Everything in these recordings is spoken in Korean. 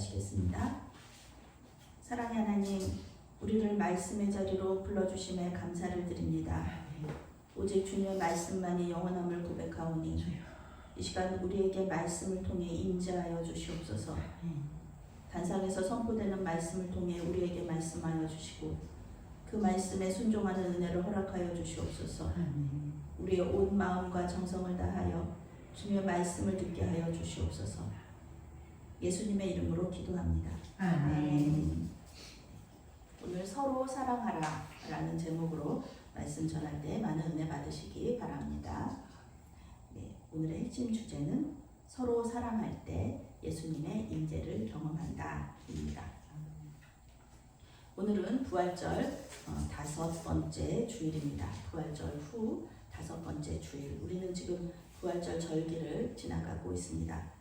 기도하시겠습니다. 사랑의 하나님, 우리를 말씀의 자리로 불러주심에 감사를 드립니다. 오직 주님의 말씀만이 영원함을 고백하오니 이 시간 우리에게 말씀을 통해 임재하여 주시옵소서. 단상에서 선포되는 말씀을 통해 우리에게 말씀하여 주시고 그 말씀에 순종하는 은혜를 허락하여 주시옵소서. 우리의 온 마음과 정성을 다하여 주님의 말씀을 듣게 하여 주시옵소서. 예수님의 이름으로 기도합니다. 아멘. 오늘 서로 사랑하라 라는 제목으로 말씀 전할 때 많은 은혜 받으시기 바랍니다. 네, 오늘의 핵심 주제는 서로 사랑할 때 예수님의 임재를 경험한다 입니다. 오늘은 부활절 5번째 주일입니다. 부활절 후 5번째 주일. 우리는 지금 부활절 절기를 지나가고 있습니다.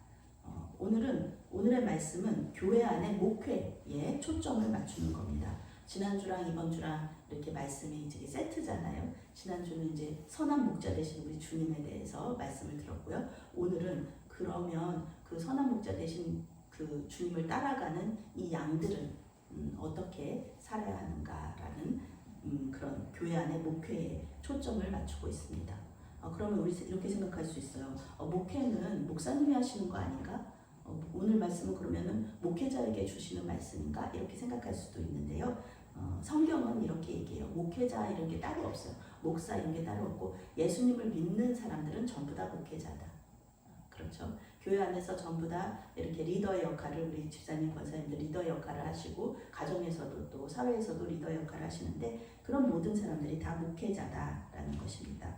오늘의 말씀은 교회 안의 목회에 초점을 맞추는 겁니다. 지난주랑 이번주랑 이렇게 말씀이 이제 세트잖아요. 지난주는 이제 선한 목자 되신 우리 주님에 대해서 말씀을 들었고요. 오늘은 그러면 그 선한 목자 되신 그 주님을 따라가는 이 양들은 어떻게 살아야 하는가라는 그런 교회 안의 목회에 초점을 맞추고 있습니다. 그러면 우리 이렇게 생각할 수 있어요. 목회는 목사님이 하시는 거 아닌가? 오늘 말씀은 그러면은 목회자에게 주시는 말씀인가? 이렇게 생각할 수도 있는데요. 성경은 이렇게 얘기해요. 목회자 이런 게 따로 없어요. 목사 이런 게 따로 없고 예수님을 믿는 사람들은 전부 다 목회자다. 그렇죠? 교회 안에서 전부 다 이렇게 리더의 역할을 우리 집사님, 권사님들 리더의 역할을 하시고 가정에서도 또 사회에서도 리더의 역할을 하시는데 그런 모든 사람들이 다 목회자다라는 것입니다.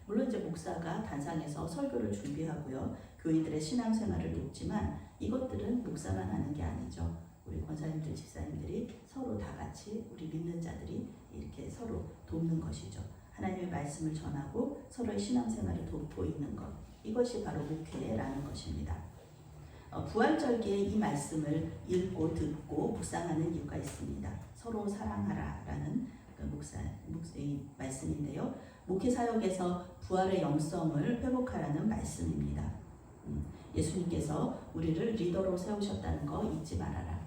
물론 이제 목사가 단상에서 설교를 준비하고요. 교인들의 신앙생활을 돕지만 이것들은 목사만 하는 게 아니죠. 우리 권사님들, 집사님들이 서로 다 같이 우리 믿는 자들이 이렇게 서로 돕는 것이죠. 하나님의 말씀을 전하고 서로의 신앙생활을 돕고있는 것. 이것이 바로 목회라는 것입니다. 부활절기에 이 말씀을 읽고 듣고 묵상하는 이유가 있습니다. 서로 사랑하라라는 이 말씀인데요. 목회 사역에서 부활의 영성을 회복하라는 말씀입니다. 예수님께서 우리를 리더로 세우셨다는 거 잊지 말아라.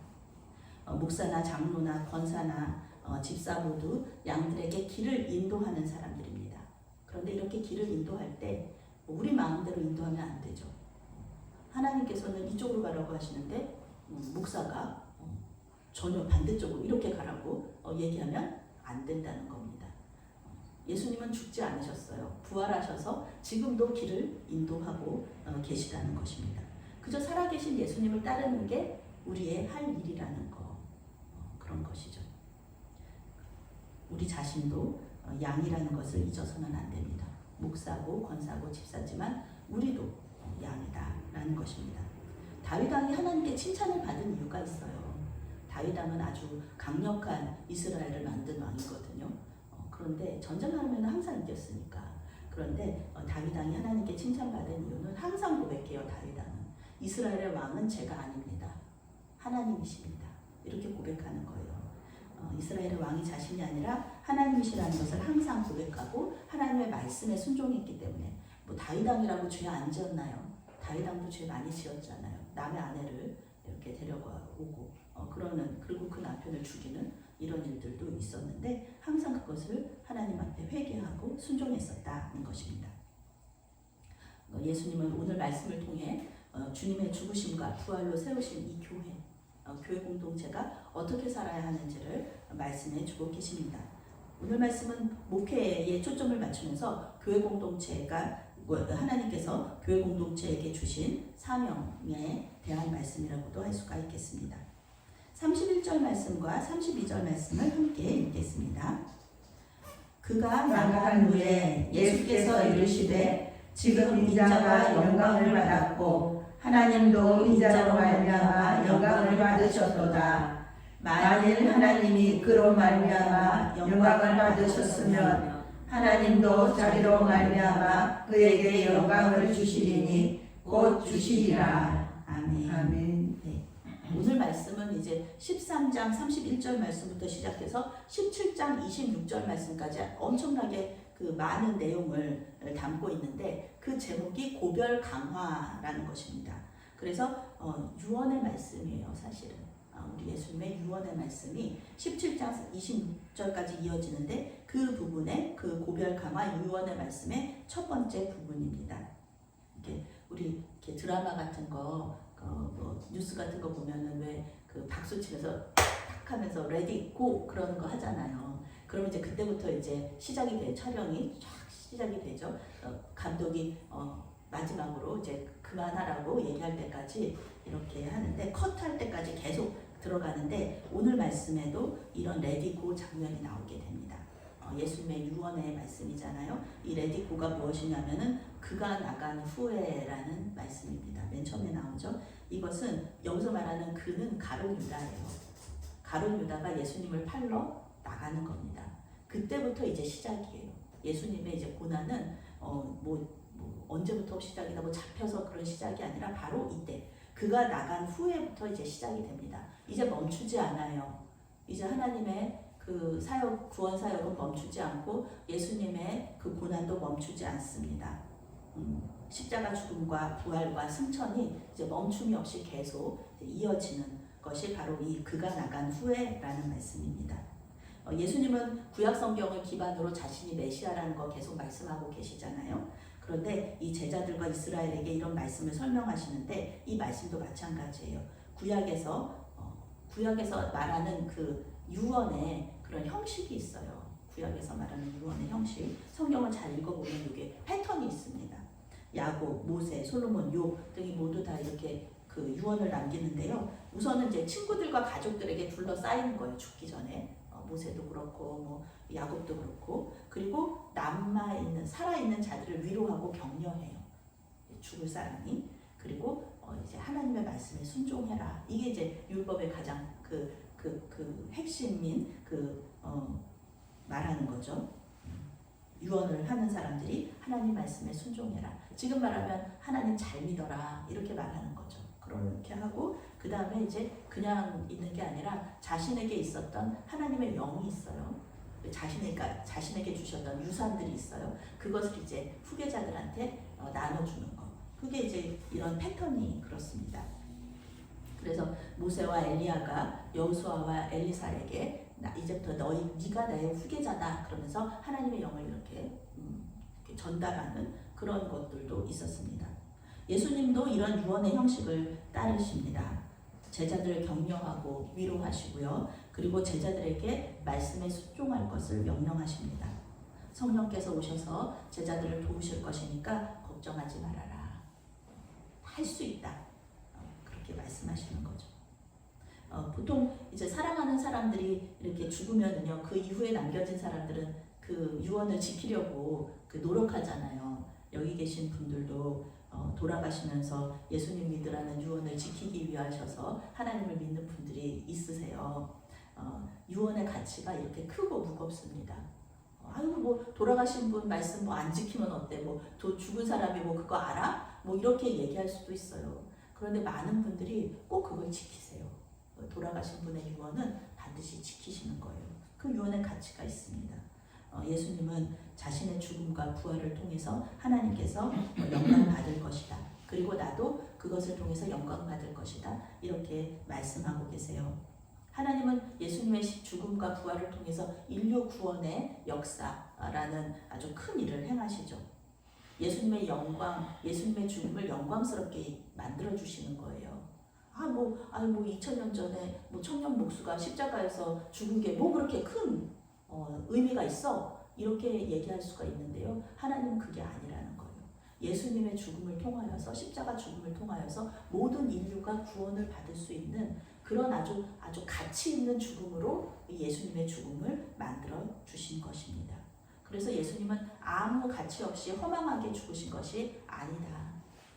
목사나 장로나 권사나 집사 모두 양들에게 길을 인도하는 사람들입니다. 그런데 이렇게 길을 인도할 때 우리 마음대로 인도하면 안 되죠. 하나님께서는 이쪽으로 가라고 하시는데 목사가 전혀 반대쪽으로 이렇게 가라고 얘기하면 안 된다는 겁니다. 예수님은 죽지 않으셨어요. 부활하셔서 지금도 길을 인도하고 계시다는 것입니다. 그저 살아계신 예수님을 따르는 게 우리의 할 일이라는 거, 그런 것이죠. 우리 자신도 양이라는 것을 잊어서는 안 됩니다. 목사고 권사고 집사지만 우리도 양이다라는 것입니다. 다윗 왕이 하나님께 칭찬을 받은 이유가 있어요. 다윗 왕은 아주 강력한 이스라엘을 만든 왕이거든요. 그런데 전쟁하면 항상 이겼으니까. 그런데 다윗 왕이 하나님께 칭찬받은 이유는 항상 고백해요. 다윗 왕은 이스라엘의 왕은 제가 아닙니다. 하나님이십니다. 이렇게 고백하는 거예요. 이스라엘의 왕이 자신이 아니라 하나님이시라는 것을 항상 고백하고 하나님의 말씀에 순종했기 때문에 뭐 다윗 왕이라고 죄 안 지었나요? 다윗 왕도 죄 많이 지었잖아요. 남의 아내를 이렇게 데려오고 그리고 그 남편을 죽이는 이런 일들도 있었는데 항상 그것을 하나님 앞에 회개하고 순종했었다는 것입니다. 예수님은 오늘 말씀을 통해 주님의 죽으심과 부활로 세우신 이 교회 공동체가 어떻게 살아야 하는지를 말씀해 주고 계십니다. 오늘 말씀은 목회에 초점을 맞추면서 교회 공동체가 하나님께서 교회 공동체에게 주신 사명에 대한 말씀이라고도 할 수가 있겠습니다. 31절 말씀과 32절 말씀을 함께 읽겠습니다. 그가 나간 후에 예수께서 이르시되 지금 인자가 영광을 받았고 하나님도 인자로 말미암아 영광을 받으셨도다. 만일 하나님이 그로 말미암아 영광을 받으셨으면 하나님도 자기로 말미암아 그에게 영광을 주시리니 곧 주시리라. 아멘. 아멘. 네. 오늘 말씀은 이제 13장 31절 말씀부터 시작해서 17장 26절 말씀까지 엄청나게 그 많은 내용을 담고 있는데 그 제목이 고별 강화라는 것입니다. 그래서 유언의 말씀이에요, 사실은. 우리 예수님의 유언의 말씀이 17장 20절까지 이어지는데 그 부분에 그 고별 강화 유언의 말씀의 첫 번째 부분입니다. 이렇게 우리 이렇게 드라마 같은 거, 뭐 뉴스 같은 거 보면은 왜 그 박수 치면서 탁 하면서 레디 고 그러는 거 하잖아요. 그러면 이제 그때부터 이제 시작이 돼요. 촬영이 쫙 시작이 되죠. 감독이 마지막으로 이제 그만하라고 얘기할 때까지 이렇게 하는데 컷할 때까지 계속 들어가는데 오늘 말씀에도 이런 레디고 장면이 나오게 됩니다. 예수님의 유언의 말씀이잖아요. 이 레디고가 무엇이냐면은 그가 나간 후에라는 말씀입니다. 맨 처음에 나오죠. 이것은 여기서 말하는 그는 가룟 유다예요. 가룟 유다가 예수님을 팔러 나가는 겁니다. 그때부터 이제 시작이에요. 예수님의 이제 고난은 언제부터 시작이다, 뭐 잡혀서 그런 시작이 아니라 바로 이때 그가 나간 후에부터 이제 시작이 됩니다. 이제 멈추지 않아요. 이제 하나님의 그 사역, 구원 사역은 멈추지 않고 예수님의 그 고난도 멈추지 않습니다. 십자가 죽음과 부활과 승천이 이제 멈춤이 없이 계속 이어지는 것이 바로 이 그가 나간 후에라는 말씀입니다. 예수님은 구약 성경을 기반으로 자신이 메시아라는 거 계속 말씀하고 계시잖아요. 그런데 이 제자들과 이스라엘에게 이런 말씀을 설명하시는데 이 말씀도 마찬가지예요. 구약에서 말하는 그 유언의 그런 형식이 있어요. 구약에서 말하는 유언의 형식. 성경을 잘 읽어보면 이게 패턴이 있습니다. 야곱, 모세, 솔로몬, 욥 등이 모두 다 이렇게 그 유언을 남기는데요. 우선은 이제 친구들과 가족들에게 둘러싸이는 거예요. 죽기 전에. 모세도 그렇고 뭐 야곱도 그렇고, 그리고 살아있는 자들을 위로하고 격려해요. 죽을 사람이. 그리고 이제 하나님의 말씀에 순종해라. 이게 이제 율법의 가장 그 핵심인 말하는 거죠. 유언을 하는 사람들이 하나님 말씀에 순종해라. 지금 말하면 하나님 잘 믿어라. 이렇게 말하는 거죠. 그렇게 하고 그 다음에 이제 그냥 있는 게 아니라 자신에게 있었던 하나님의 영이 있어요. 자신에게 주셨던 유산들이 있어요. 그것을 이제 후계자들한테 나눠주는 거. 그게 이제 이런 패턴이 그렇습니다. 그래서 모세와 엘리야가 여호수아와 엘리사에게 이제부터 네가 나의 후계자다 그러면서 하나님의 영을 이렇게 전달하는 그런 것들도 있었습니다. 예수님도 이런 유언의 형식을 따르십니다. 제자들을 격려하고 위로하시고요. 그리고 제자들에게 말씀에 순종할 것을 명령하십니다. 성령께서 오셔서 제자들을 도우실 것이니까 걱정하지 말아라. 할 수 있다. 그렇게 말씀하시는 거죠. 보통 이제 사랑하는 사람들이 이렇게 죽으면은요, 그 이후에 남겨진 사람들은 그 유언을 지키려고 노력하잖아요. 여기 계신 분들도 돌아가시면서 예수님 믿으라는 유언을 지키기 위하셔서 하나님을 믿는 분들이 있으세요. 유언의 가치가 이렇게 크고 무겁습니다. 아이고 뭐 돌아가신 분 말씀 뭐 안 지키면 어때? 뭐 죽은 사람이 뭐 그거 알아? 뭐 이렇게 얘기할 수도 있어요. 그런데 많은 분들이 꼭 그걸 지키세요. 돌아가신 분의 유언은 반드시 지키시는 거예요. 그 유언의 가치가 있습니다. 예수님은 자신의 죽음과 부활을 통해서 하나님께서 영광 받을 것이다. 그리고 나도 그것을 통해서 영광 받을 것이다. 이렇게 말씀하고 계세요. 하나님은 예수님의 죽음과 부활을 통해서 인류 구원의 역사라는 아주 큰 일을 행하시죠. 예수님의 영광, 예수님의 죽음을 영광스럽게 만들어 주시는 거예요. 2000년 전에 청년 목수가 십자가에서 죽은 게 뭐 그렇게 큰 의미가 있어? 이렇게 얘기할 수가 있는데요. 하나님은 그게 아니라는 거예요. 예수님의 죽음을 통하여서, 십자가 죽음을 통하여서 모든 인류가 구원을 받을 수 있는 그런 아주 가치 있는 죽음으로 예수님의 죽음을 만들어 주신 것입니다. 그래서 예수님은 아무 가치 없이 허망하게 죽으신 것이 아니다.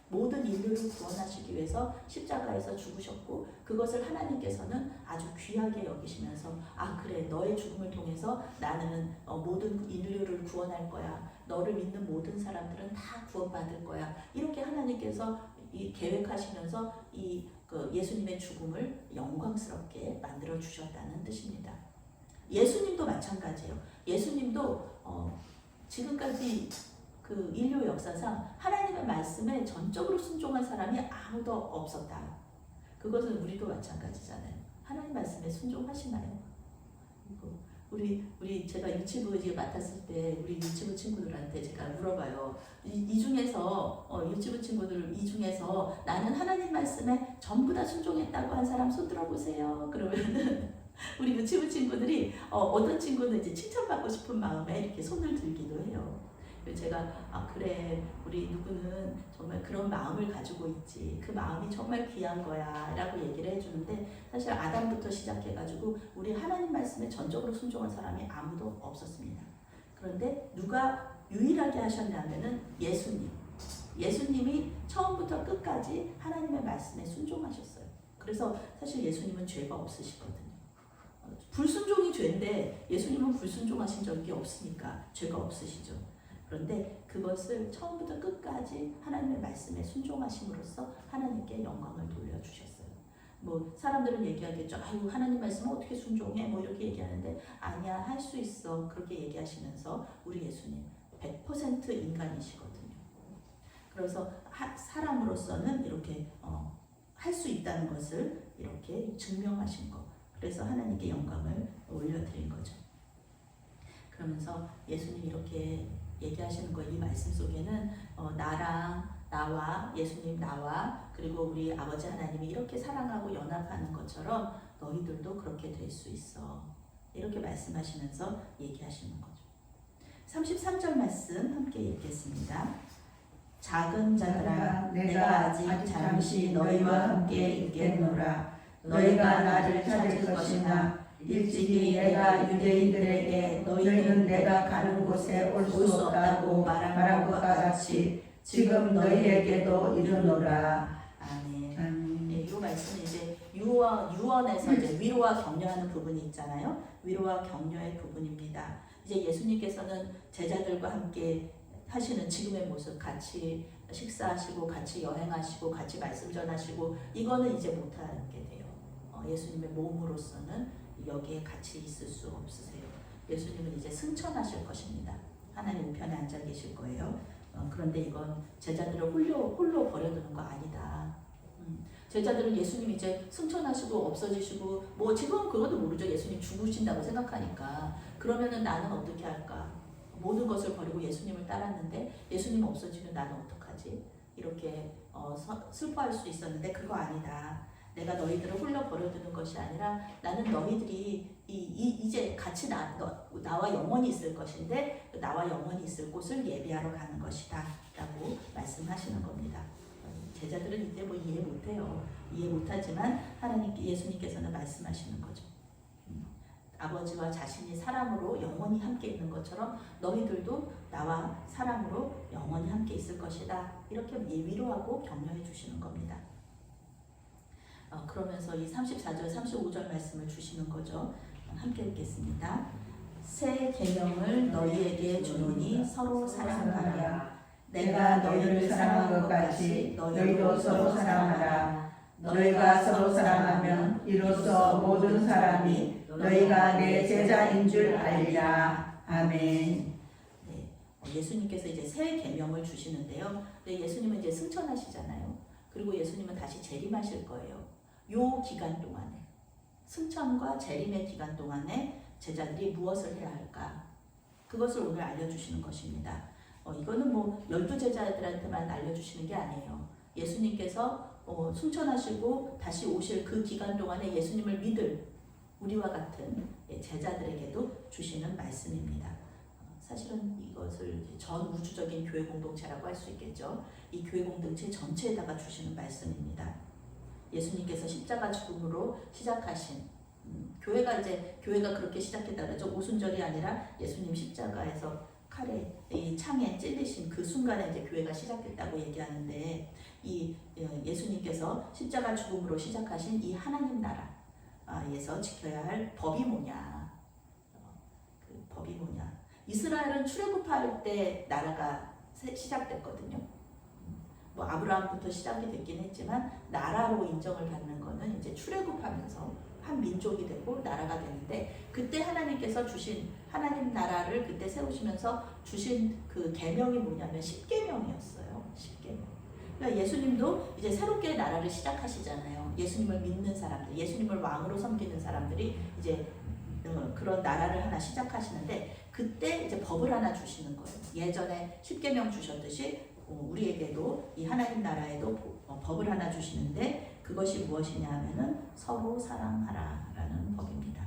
모든 인류를 구원하시기 위해서 십자가에서 죽으셨고, 그것을 하나님께서는 아주 귀하게 여기시면서 그래, 너의 죽음을 통해서 나는 모든 인류를 구원할 거야. 너를 믿는 모든 사람들은 다 구원받을 거야. 이렇게 하나님께서 계획하시면서 예수님의 죽음을 영광스럽게 만들어 주셨다는 뜻입니다. 예수님도 마찬가지예요. 예수님도 지금까지 그 인류 역사상 하나님의 말씀에 전적으로 순종한 사람이 아무도 없었다. 그것은 우리도 마찬가지잖아요. 하나님 말씀에 순종하시나요? 우리 제가 유치부 이제 맡았을 때 우리 유치부 친구들한테 제가 물어봐요. 이 중에서 유치부 친구들 이 중에서 나는 하나님 말씀에 전부 다 순종했다고 한 사람 손 들어보세요. 그러면은 우리 유치부 친구들이 어떤 친구는 이제 칭찬받고 싶은 마음에 이렇게 손을 들기도 해요. 제가 그래 우리 누구는 정말 그런 마음을 가지고 있지, 그 마음이 정말 귀한 거야 라고 얘기를 해주는데, 사실 아담부터 시작해가지고 우리 하나님 말씀에 전적으로 순종한 사람이 아무도 없었습니다. 그런데 누가 유일하게 하셨냐면은 예수님이 처음부터 끝까지 하나님의 말씀에 순종하셨어요. 그래서 사실 예수님은 죄가 없으시거든요. 불순종이 죄인데 예수님은 불순종하신 적이 없으니까 죄가 없으시죠. 그런데 그것을 처음부터 끝까지 하나님의 말씀에 순종하심으로써 하나님께 영광을 돌려주셨어요. 뭐 사람들은 얘기하겠죠. 아유 하나님 말씀은 어떻게 순종해? 뭐 이렇게 얘기하는데 아니야 할 수 있어. 그렇게 얘기하시면서 우리 예수님 100% 인간이시거든요. 그래서 사람으로서는 이렇게 할 수 있다는 것을 이렇게 증명하신 거. 그래서 하나님께 영광을 올려드린 거죠. 그러면서 예수님이 이렇게 얘기하시는 거, 이 말씀 속에는 나와 예수님 나와 그리고 우리 아버지 하나님이 이렇게 사랑하고 연합하는 것처럼 너희들도 그렇게 될 수 있어. 이렇게 말씀하시면서 얘기하시는 거죠. 33절 말씀 함께 읽겠습니다. 작은 자들아 내가 아직 잠시 너희와 함께 있겠노라. 너희가 나를 찾을 것이나 일찍이 내가 유대인들에게 너희는 내가 가는 곳에 올 수 없다고 말한 것과 같이 지금 너희에게도 이르노라. 아멘. 네, 이 말씀은 이제 유언에서 이제 위로와 격려하는 부분이 있잖아요. 위로와 격려의 부분입니다. 이제 예수님께서는 제자들과 함께 하시는 지금의 모습, 같이 식사하시고 같이 여행하시고 같이 말씀 전하시고 이거는 이제 못하게 돼요. 예수님의 몸으로서는 여기에 같이 있을 수 없으세요. 예수님은 이제 승천하실 것입니다. 하나님 우편에 앉아 계실 거예요. 그런데 이건 제자들을 홀로 버려두는 거 아니다. 제자들은 예수님 이제 승천하시고 없어지시고 뭐 지금은 그것도 모르죠. 예수님 죽으신다고 생각하니까 그러면은 나는 어떻게 할까? 모든 것을 버리고 예수님을 따랐는데 예수님 없어지면 나는 어떡하지? 이렇게 슬퍼할 수 있었는데 그거 아니다. 내가 너희들을 홀로 버려두는 것이 아니라 나는 너희들이 이제 같이 나와 영원히 있을 것인데 나와 영원히 있을 곳을 예비하러 가는 것이다 라고 말씀하시는 겁니다. 제자들은 이때 뭐 이해 못해요. 이해 못하지만 예수님께서는 말씀하시는 거죠. 아버지와 자신이 사람으로 영원히 함께 있는 것처럼 너희들도 나와 사람으로 영원히 함께 있을 것이다. 이렇게 위로하고 격려해 주시는 겁니다. 그러면서 이 34절, 35절 말씀을 주시는 거죠. 함께 읽겠습니다. 새 계명을 너희에게 주노니 서로 사랑하라. 내가 너희를 사랑한 것 같이 너희도 서로 사랑하라. 너희가 서로 사랑하면 이로써 모든 사람이 너희가 내 제자인 줄 알리라. 아멘. 네, 예수님께서 이제 새 계명을 주시는데요. 네, 예수님은 이제 승천하시잖아요. 그리고 예수님은 다시 재림하실 거예요. 요 기간 동안에 승천과 재림의 기간 동안에 제자들이 무엇을 해야 할까? 그것을 오늘 알려주시는 것입니다. 이거는 뭐 12제자들한테만 알려주시는 게 아니에요. 예수님께서 승천하시고 다시 오실 그 기간 동안에 예수님을 믿을 우리와 같은 제자들에게도 주시는 말씀입니다. 사실은 이것을 전 우주적인 교회 공동체라고 할 수 있겠죠. 이 교회 공동체 전체에다가 주시는 말씀입니다. 예수님께서 십자가 죽음으로 시작하신 교회가 그렇게 시작했다 그러죠. 오순절이 아니라 예수님 십자가에서 칼에 이 창에 찔리신 그 순간에 이제 교회가 시작했다고 얘기하는데 이 예수님께서 십자가 죽음으로 시작하신 이 하나님 나라에서 지켜야 할 법이 뭐냐? 그 법이 뭐냐? 이스라엘은 출애굽할 때 나라가 시작됐거든요. 뭐 아브라함부터 시작이 됐긴 했지만 나라로 인정을 받는 거는 이제 출애굽하면서 한 민족이 되고 나라가 되는데 그때 하나님께서 주신 하나님 나라를 그때 세우시면서 주신 그 계명이 뭐냐면 십계명이었어요. 십계명. 그러니까 예수님도 이제 새롭게 나라를 시작하시잖아요. 예수님을 믿는 사람들, 예수님을 왕으로 섬기는 사람들이 이제 그런 나라를 하나 시작하시는데 그때 이제 법을 하나 주시는 거예요. 예전에 십계명 주셨듯이 우리에게도 이 하나님 나라에도 법을 하나 주시는데 그것이 무엇이냐 하면은 서로 사랑하라라는 법입니다.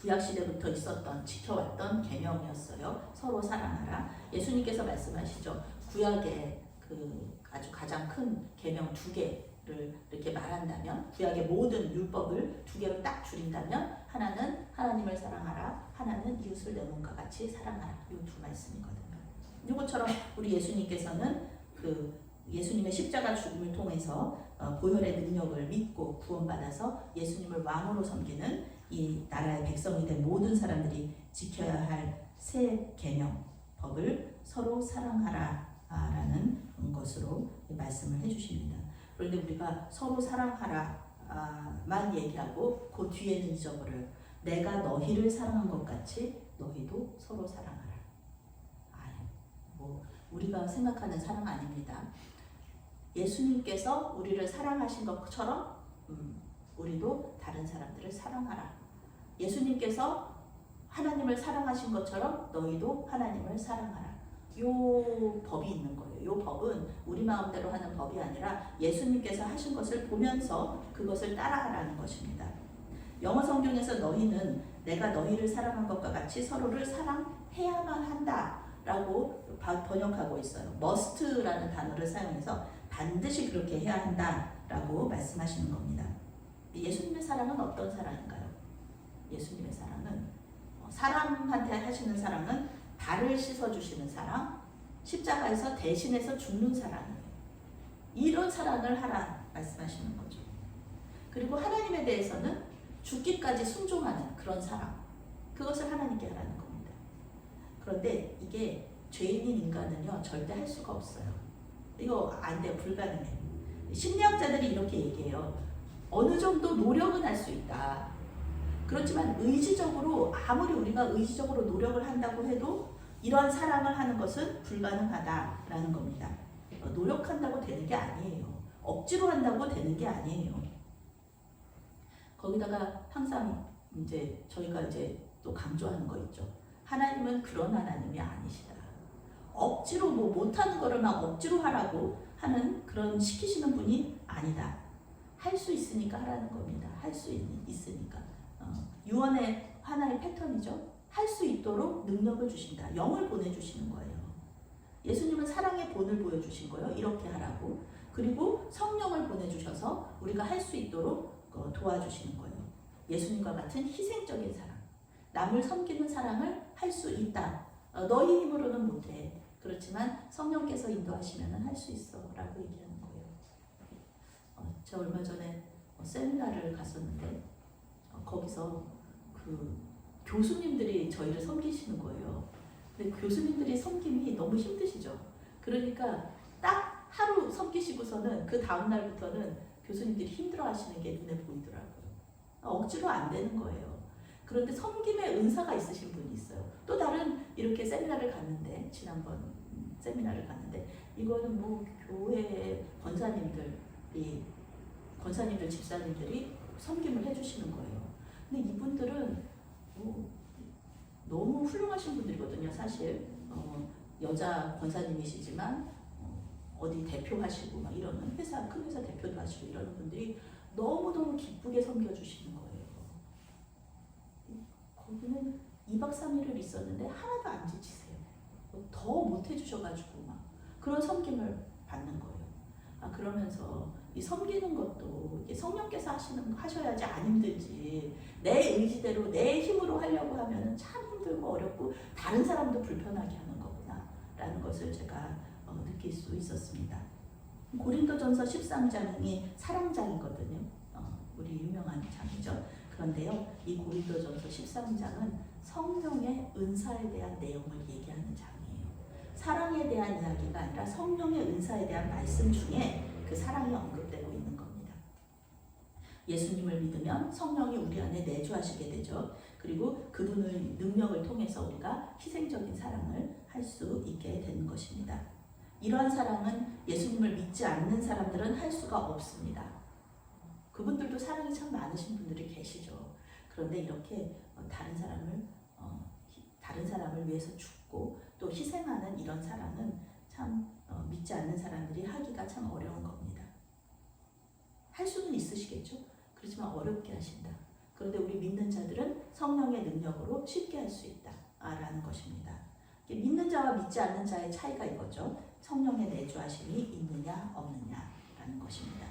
구약 시대부터 있었던 지켜왔던 계명이었어요. 서로 사랑하라. 예수님께서 말씀하시죠. 구약의 그 아주 가장 큰 계명 2개를 이렇게 말한다면 구약의 모든 율법을 2개로 딱 줄인다면 하나는 하나님을 사랑하라, 하나는 이웃을 내 몸과 같이 사랑하라. 이 2 말씀이거든요. 이것처럼 우리 예수님께서는 그 예수님의 십자가 죽음을 통해서 보혈의 능력을 믿고 구원받아서 예수님을 왕으로 섬기는 이 나라의 백성이 된 모든 사람들이 지켜야 할 새 계명 법을 서로 사랑하라라는 것으로 말씀을 해주십니다. 그런데 우리가 서로 사랑하라만 얘기하고 그 뒤에는 잊어버려요. 내가 너희를 사랑한 것 같이 너희도 서로 사랑하라. 우리가 생각하는 사랑 아닙니다. 예수님께서 우리를 사랑하신 것처럼 우리도 다른 사람들을 사랑하라. 예수님께서 하나님을 사랑하신 것처럼 너희도 하나님을 사랑하라. 요 법이 있는 거예요. 요 법은 우리 마음대로 하는 법이 아니라 예수님께서 하신 것을 보면서 그것을 따라하라는 것입니다. 영어 성경에서 너희는 내가 너희를 사랑한 것과 같이 서로를 사랑해야만 한다 라고 번역하고 있어요. must라는 단어를 사용해서 반드시 그렇게 해야 한다라고 말씀하시는 겁니다. 예수님의 사랑은 어떤 사랑인가요? 예수님의 사랑은 사람한테 하시는 사랑은 발을 씻어주시는 사랑, 십자가에서 대신해서 죽는 사랑이에요. 이런 사랑을 하라 말씀하시는 거죠. 그리고 하나님에 대해서는 죽기까지 순종하는 그런 사랑, 그것을 하나님께 하라는 겁니다. 그런데 이게 죄인인 인간은요 절대 할 수가 없어요. 이거 안 돼요. 불가능해요. 심리학자들이 이렇게 얘기해요. 어느 정도 노력은 할 수 있다. 그렇지만 의지적으로 아무리 우리가 의지적으로 노력을 한다고 해도 이러한 사랑을 하는 것은 불가능하다라는 겁니다. 노력한다고 되는 게 아니에요. 억지로 한다고 되는 게 아니에요. 거기다가 항상 이제 저희가 이제 또 강조하는 거 있죠. 하나님은 그런 하나님이 아니시다. 억지로 뭐 못하는 거를 막 억지로 하라고 하는 그런 시키시는 분이 아니다. 할 수 있으니까 하라는 겁니다. 할 수 있으니까. 유언의 하나의 패턴이죠. 할 수 있도록 능력을 주신다. 영을 보내주시는 거예요. 예수님은 사랑의 본을 보여주신 거예요. 이렇게 하라고. 그리고 성령을 보내주셔서 우리가 할 수 있도록 도와주시는 거예요. 예수님과 같은 희생적인 사랑. 남을 섬기는 사랑을 할 수 있다. 너희 힘으로는 못해. 그렇지만 성령께서 인도하시면 할 수 있어 라고 얘기하는 거예요. 제가 얼마 전에 세미나를 갔었는데 거기서 그 교수님들이 저희를 섬기시는 거예요. 근데 교수님들이 섬김이 너무 힘드시죠. 그러니까 딱 하루 섬기시고서는 그 다음 날부터는 교수님들이 힘들어하시는 게 눈에 보이더라고요. 억지로 안 되는 거예요. 그런데 섬김의 은사가 있으신 분이 있어요. 또 다른 이렇게 세미나를 갔는데 지난번 세미나를 갔는데 이거는 뭐 교회 권사님들 집사님들이 섬김을 해주시는 거예요. 근데 이분들은 너무 훌륭하신 분들이거든요. 사실 여자 권사님이시지만 어디 대표하시고 막 이러는 큰 회사 대표도 하시고 이러는 분들이 너무너무 기쁘게 섬겨주시는 거예요. 거기는 2박 3일을 있었는데 하나도 안 지치세요. 더 못해주셔가지고 막 그런 섬김을 받는 거예요. 그러면서 이 섬기는 것도 성령께서 하셔야지 안 힘들지. 내 의지대로 내 힘으로 하려고 하면 참 힘들고 어렵고 다른 사람도 불편하게 하는 거구나 라는 것을 제가 느낄 수 있었습니다. 고린도전서 13장이 사랑장이거든요. 우리 유명한 장이죠. 그런데요, 이 고린도전서 13장은 성령의 은사에 대한 내용을 얘기하는 장이에요. 사랑에 대한 이야기가 아니라 성령의 은사에 대한 말씀 중에 그 사랑이 언급되고 있는 겁니다. 예수님을 믿으면 성령이 우리 안에 내주하시게 되죠. 그리고 그분의 능력을 통해서 우리가 희생적인 사랑을 할 수 있게 되는 것입니다. 이러한 사랑은 예수님을 믿지 않는 사람들은 할 수가 없습니다. 그분들도 사랑이 참 많으신 분들이 계시죠. 그런데 이렇게 다른 사람을 위해서 죽고 또 희생하는 이런 사랑은 참 믿지 않는 사람들이 하기가 참 어려운 겁니다. 할 수는 있으시겠죠. 그렇지만 어렵게 하신다. 그런데 우리 믿는 자들은 성령의 능력으로 쉽게 할 수 있다라는 것입니다. 믿는 자와 믿지 않는 자의 차이가 이거죠. 성령의 내주하심이 있느냐 없느냐라는 것입니다.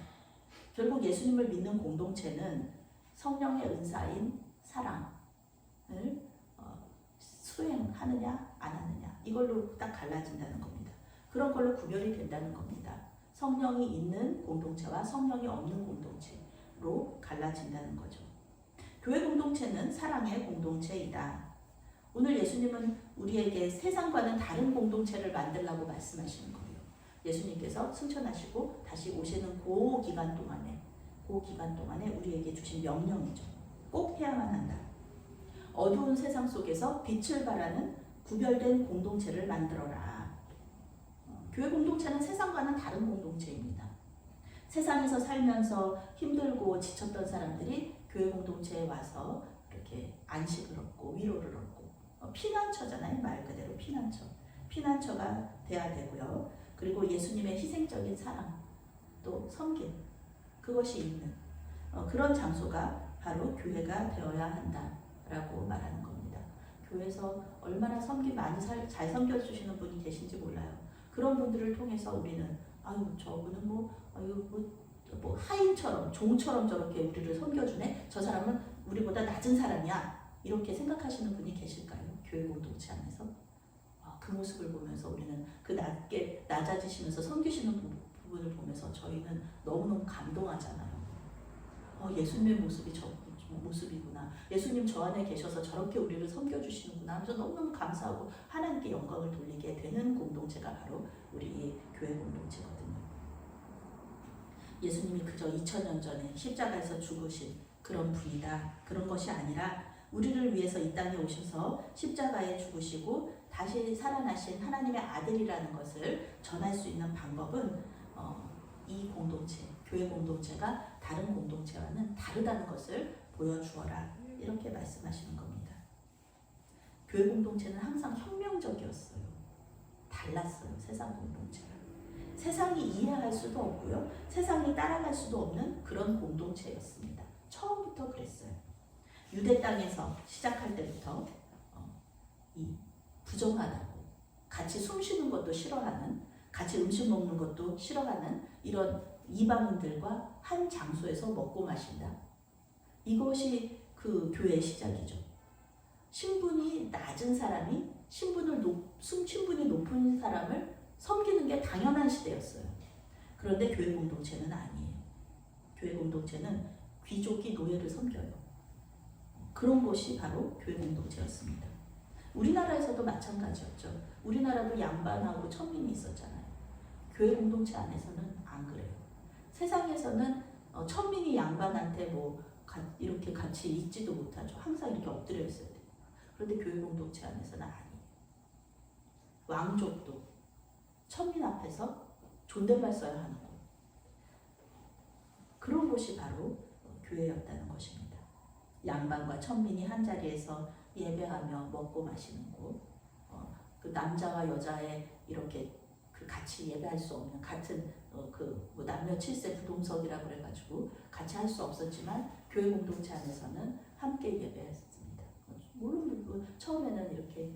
결국 예수님을 믿는 공동체는 성령의 은사인 사랑을 수행하느냐 안 하느냐 이걸로 딱 갈라진다는 겁니다. 그런 걸로 구별이 된다는 겁니다. 성령이 있는 공동체와 성령이 없는 공동체로 갈라진다는 거죠. 교회 공동체는 사랑의 공동체이다. 오늘 예수님은 우리에게 세상과는 다른 공동체를 만들라고 말씀하시는 거예요. 예수님께서 승천하시고 다시 오시는 그 기간 동안에 우리에게 주신 명령이죠. 꼭 해야만 한다. 어두운 세상 속에서 빛을 발하는 구별된 공동체를 만들어라. 교회 공동체는 세상과는 다른 공동체입니다. 세상에서 살면서 힘들고 지쳤던 사람들이 교회 공동체에 와서 이렇게 안식을 얻고 위로를 얻고 피난처잖아요. 말 그대로 피난처가 돼야 되고요. 그리고 예수님의 희생적인 사랑 또 섬김 그것이 있는 그런 장소가 바로 교회가 되어야 한다라고 말하는 겁니다. 교회에서 얼마나 많이 잘 섬겨주시는 분이 계신지 몰라요. 그런 분들을 통해서 우리는 저분은 뭐 하인처럼 종처럼 저렇게 우리를 섬겨주네. 저 사람은 우리보다 낮은 사람이야. 이렇게 생각하시는 분이 계실까요? 교회 공동체 안에서 그 모습을 보면서 우리는 그 낮아지시면서 섬기시는 부분을 보면서 저희는 너무너무 감동하잖아요. 예수님의 모습이 저 모습이구나. 예수님 저 안에 계셔서 저렇게 우리를 섬겨주시는구나 하면서 너무너무 감사하고 하나님께 영광을 돌리게 되는 공동체가 바로 우리 교회 공동체거든요. 예수님이 그저 2000년 전에 십자가에서 죽으신 그런 분이다. 그런 것이 아니라 우리를 위해서 이 땅에 오셔서 십자가에 죽으시고 다시 살아나신 하나님의 아들이라는 것을 전할 수 있는 방법은 이 공동체, 교회 공동체가 다른 공동체와는 다르다는 것을 보여주어라. 이렇게 말씀하시는 겁니다. 교회 공동체는 항상 혁명적이었어요. 달랐어요. 세상 공동체랑. 세상이 이해할 수도 없고요. 세상이 따라갈 수도 없는 그런 공동체였습니다. 처음부터 그랬어요. 유대 땅에서 시작할 때부터 이 부정하다고 같이 숨 쉬는 것도 싫어하는 같이 음식 먹는 것도 싫어하는 이런 이방인들과 한 장소에서 먹고 마신다. 이것이 그 교회의 시작이죠. 신분이 낮은 사람이 신분이 높은 사람을 섬기는 게 당연한 시대였어요. 그런데 교회 공동체는 아니에요. 교회 공동체는 귀족이 노예를 섬겨요. 그런 것이 바로 교회 공동체였습니다. 우리나라에서도 마찬가지였죠. 우리나라도 양반하고 천민이 있었잖아요. 교회 공동체 안에서는 안 그래요. 세상에서는 천민이 양반한테 이렇게 같이 있지도 못하죠. 항상 이렇게 엎드려 있어야 돼요. 그런데 교회 공동체 안에서는 아니에요. 왕족도 천민 앞에서 존댓말 써야 하는 거. 그런 곳이 바로 교회였다는 것입니다. 양반과 천민이 한 자리에서 예배하며 먹고 마시는 곳. 그 남자와 여자의 이렇게 같이 예배할 수 없는 같은 남녀 7세 부동석이라고 그래가지고 같이 할 수 없었지만 교회 공동체 안에서는 함께 예배했습니다. 물론 처음에는 그렇게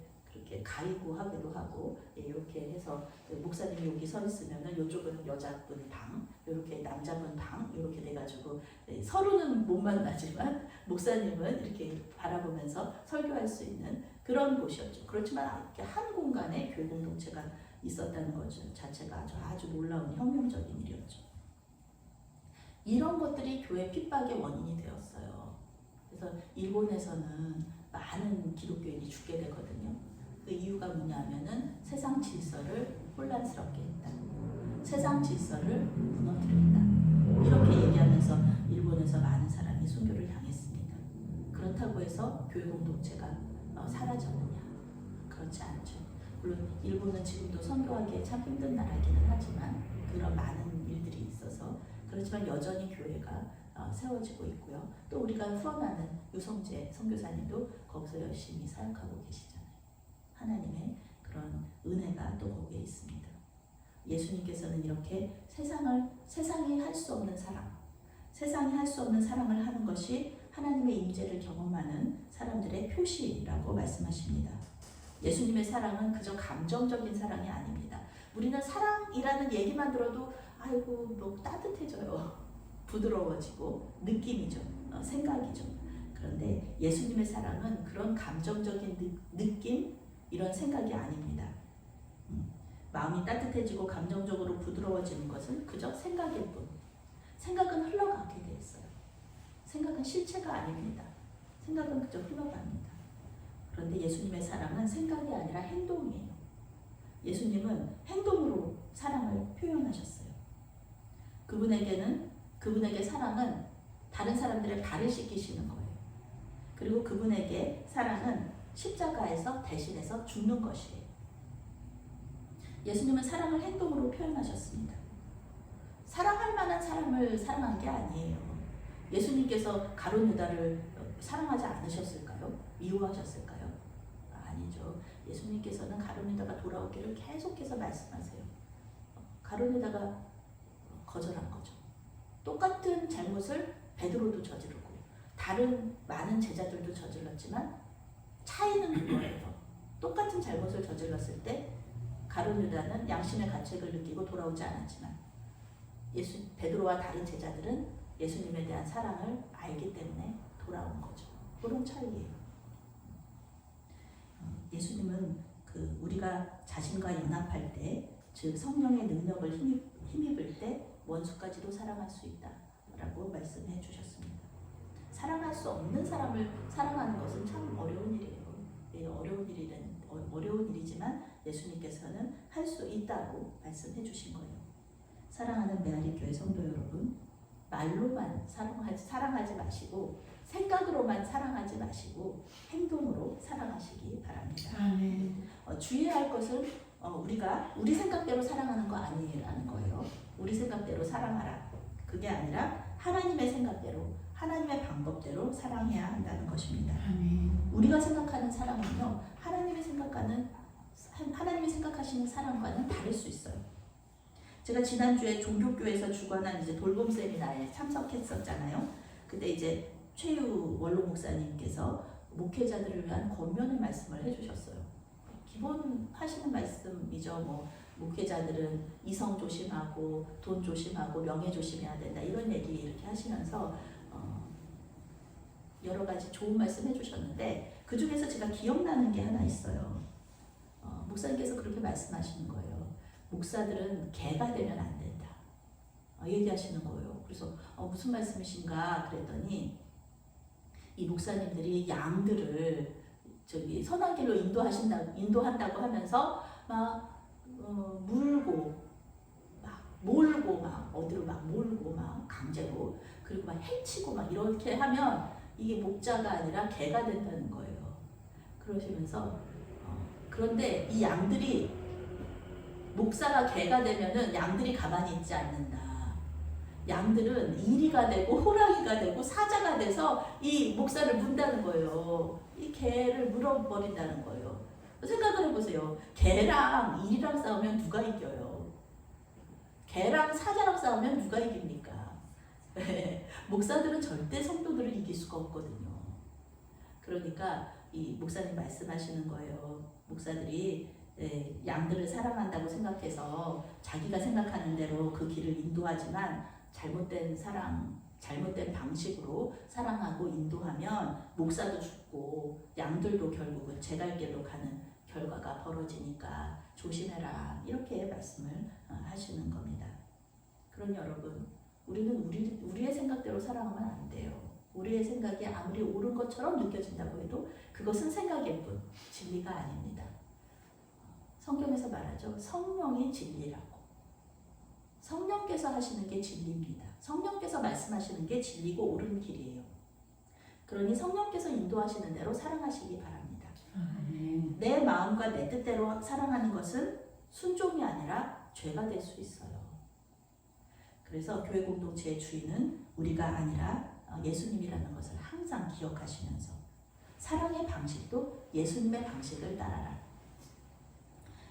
가리고 하기도 하고 이렇게 해서 목사님이 여기 서 있으면은 이쪽은 여자분 방, 이렇게 남자분 방 이렇게 돼가지고 서로는 못 만나지만 목사님은 이렇게 바라보면서 설교할 수 있는 그런 곳이었죠. 그렇지만 이렇게 한 공간에 교회 공동체가 있었다는 것 자체가 아주 놀라운 혁명적인 일이었죠. 이런 것들이 교회 핍박의 원인이 되었어요. 그래서 일본에서는 많은 기독교인이 죽게 되거든요. 그 이유가 뭐냐면은 세상 질서를 혼란스럽게 했다. 세상 질서를 무너뜨렸다. 이렇게 얘기하면서 일본에서 많은 사람이 순교를 당했습니다. 그렇다고 해서 교회 공동체가 사라졌느냐? 그렇지 않죠. 물론 일본은 지금도 선교하기에 참 힘든 나라이기는 하지만 그런 많은 일들이 있어서 그렇지만 여전히 교회가 세워지고 있고요. 또 우리가 후원하는 유성재 선교사님도 거기서 열심히 사역하고 계시잖아요. 하나님의 그런 은혜가 또 거기에 있습니다. 예수님께서는 이렇게 세상이 할 수 없는 사랑, 세상이 할 수 없는 사랑을 하는 것이 하나님의 임재를 경험하는 사람들의 표시라고 말씀하십니다. 예수님의 사랑은 그저 감정적인 사랑이 아닙니다. 우리는 사랑이라는 얘기만 들어도 아이고 뭐 따뜻해져요. 부드러워지고 느낌이죠. 생각이죠. 그런데 예수님의 사랑은 그런 감정적인 느낌, 이런 생각이 아닙니다. 마음이 따뜻해지고 감정적으로 부드러워지는 것은 그저 생각일 뿐. 생각은 흘러가게 돼 있어요. 생각은 실체가 아닙니다. 생각은 그저 흘러갑니다. 그런데 예수님의 사랑은 생각이 아니라 행동이에요. 예수님은 행동으로 사랑을 표현하셨어요. 그분에게 사랑은 다른 사람들의 발을 씻기시는 거예요. 그리고 그분에게 사랑은 십자가에서 대신해서 죽는 것이에요. 예수님은 사랑을 행동으로 표현하셨습니다. 사랑할 만한 사람을 사랑한 게 아니에요. 예수님께서 가룟 유다를 사랑하지 않으셨을까요? 미워하셨을까요? 아니죠. 예수님께서는 가룟 유다가 돌아오기를 계속해서 말씀하세요. 가룟 유다가 거절한 거죠. 똑같은 잘못을 베드로도 저지르고 다른 많은 제자들도 저질렀지만 차이는 그거예요. 똑같은 잘못을 저질렀을 때 가룟 유다는 양심의 가책을 느끼고 돌아오지 않았지만 베드로와 다른 제자들은 예수님에 대한 사랑을 알기 때문에 돌아온 거죠. 그런 차이예요. 예수님은 우리가 자신과 연합할 때, 즉 성령의 능력을 힘입을 때 원수까지도 사랑할 수 있다라고 말씀해 주셨습니다. 사랑할 수 없는 사람을 사랑하는 것은 참 어려운 일이에요. 어려운 일이지만 예수님께서는 할 수 있다고 말씀해 주신 거예요. 사랑하는 메아리 교회 성도 여러분, 말로만 사랑하지 마시고 생각으로만 사랑하지 마시고 행동으로 사랑하시기 바랍니다. 아멘. 주의할 것은 우리 생각대로 사랑하는 거 아니라는 거예요. 우리 생각대로 사랑하라. 그게 아니라 하나님의 생각대로, 하나님의 방법대로 사랑해야 한다는 것입니다. 아멘. 우리가 생각하는 사랑은요, 하나님이 생각하시는 사랑과는 다를 수 있어요. 제가 지난주에 종교교회에서 주관한 돌봄 세미나에 참석했었잖아요. 그때 이제 최유 원로 목사님께서 목회자들을 위한 권면의 말씀을 해주셨어요. 기본 하시는 말씀이죠. 목회자들은 이성 조심하고 돈 조심하고 명예 조심해야 된다, 이런 얘기 이렇게 하시면서 여러 가지 좋은 말씀 해주셨는데 그 중에서 제가 기억나는 게 하나 있어요. 목사님께서 그렇게 말씀하시는 거예요. 목사들은 개가 되면 안 된다, 얘기하시는 거예요. 그래서 무슨 말씀이신가 그랬더니 이 목사님들이 양들을 선한 길로 인도한다고 하면서 막 물고 막 몰고 막 어디로 막 몰고 막 강제로, 그리고 막 해치고 막 이렇게 하면 이게 목자가 아니라 개가 된다는 거예요. 그러시면서 그런데 이 양들이, 목사가 개가 되면은 양들이 가만히 있지 않는다. 양들은 이리가 되고 호랑이가 되고 사자가 돼서 이 목사를 문다는 거예요. 이 개를 물어버린다는 거예요. 생각을 해보세요. 개랑 이리랑 싸우면 누가 이겨요? 개랑 사자랑 싸우면 누가 이깁니까? 목사들은 절대 성도들을 이길 수가 없거든요. 그러니까 이 목사님 말씀하시는 거예요. 목사들이 양들을 사랑한다고 생각해서 자기가 생각하는 대로 그 길을 인도하지만 잘못된 방식으로 사랑하고 인도하면 목사도 죽고 양들도 결국은 제갈길로 가는 결과가 벌어지니까 조심해라, 이렇게 말씀을 하시는 겁니다. 그러니 여러분, 우리는 우리의 생각대로 사랑하면 안 돼요. 우리의 생각이 아무리 옳은 것처럼 느껴진다고 해도 그것은 생각일 뿐 진리가 아닙니다. 성경에서 말하죠. 성령이 진리라고. 성령께서 하시는 게 진리입니다. 성령께서 말씀하시는 게 진리고 옳은 길이에요. 그러니 성령께서 인도하시는 대로 사랑하시기 바랍니다. 내 마음과 내 뜻대로 사랑하는 것은 순종이 아니라 죄가 될 수 있어요. 그래서 교회 공동체의 주인은 우리가 아니라 예수님이라는 것을 항상 기억하시면서 사랑의 방식도 예수님의 방식을 따라라.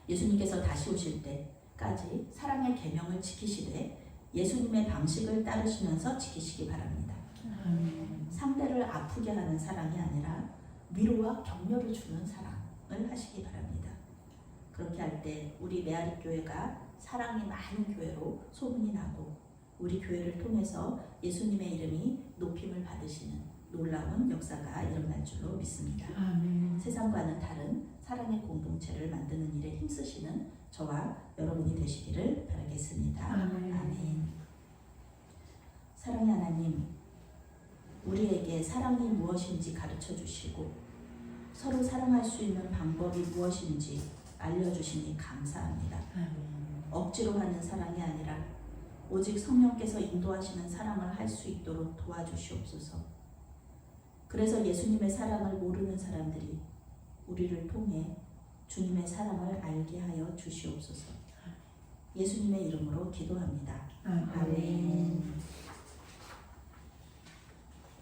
예수님께서 다시 오실 때까지 사랑의 계명을 지키시되 예수님의 방식을 따르시면서 지키시기 바랍니다. 상대를 아프게 하는 사랑이 아니라 위로와 격려를 주는 사랑을 하시기 바랍니다. 그렇게 할 때 우리 메아리 교회가 사랑이 많은 교회로 소문이 나고 우리 교회를 통해서 예수님의 이름이 높임을 받으시는 놀라운 역사가 일어날 줄로 믿습니다. 세상과는 다른 사랑의 공동체를 만드는 일에 힘쓰시는 저와 여러분이 되시기를 바라겠습니다. 아멘. 사랑의 하나님, 우리에게 사랑이 무엇인지 가르쳐 주시고 서로 사랑할 수 있는 방법이 무엇인지 알려주시니 감사합니다. 억지로 하는 사랑이 아니라 오직 성령께서 인도하시는 사랑을 할 수 있도록 도와주시옵소서. 그래서 예수님의 사랑을 모르는 사람들이 우리를 통해 주님의 사랑을 알게 하여 주시옵소서. 예수님의 이름으로 기도합니다. 아멘.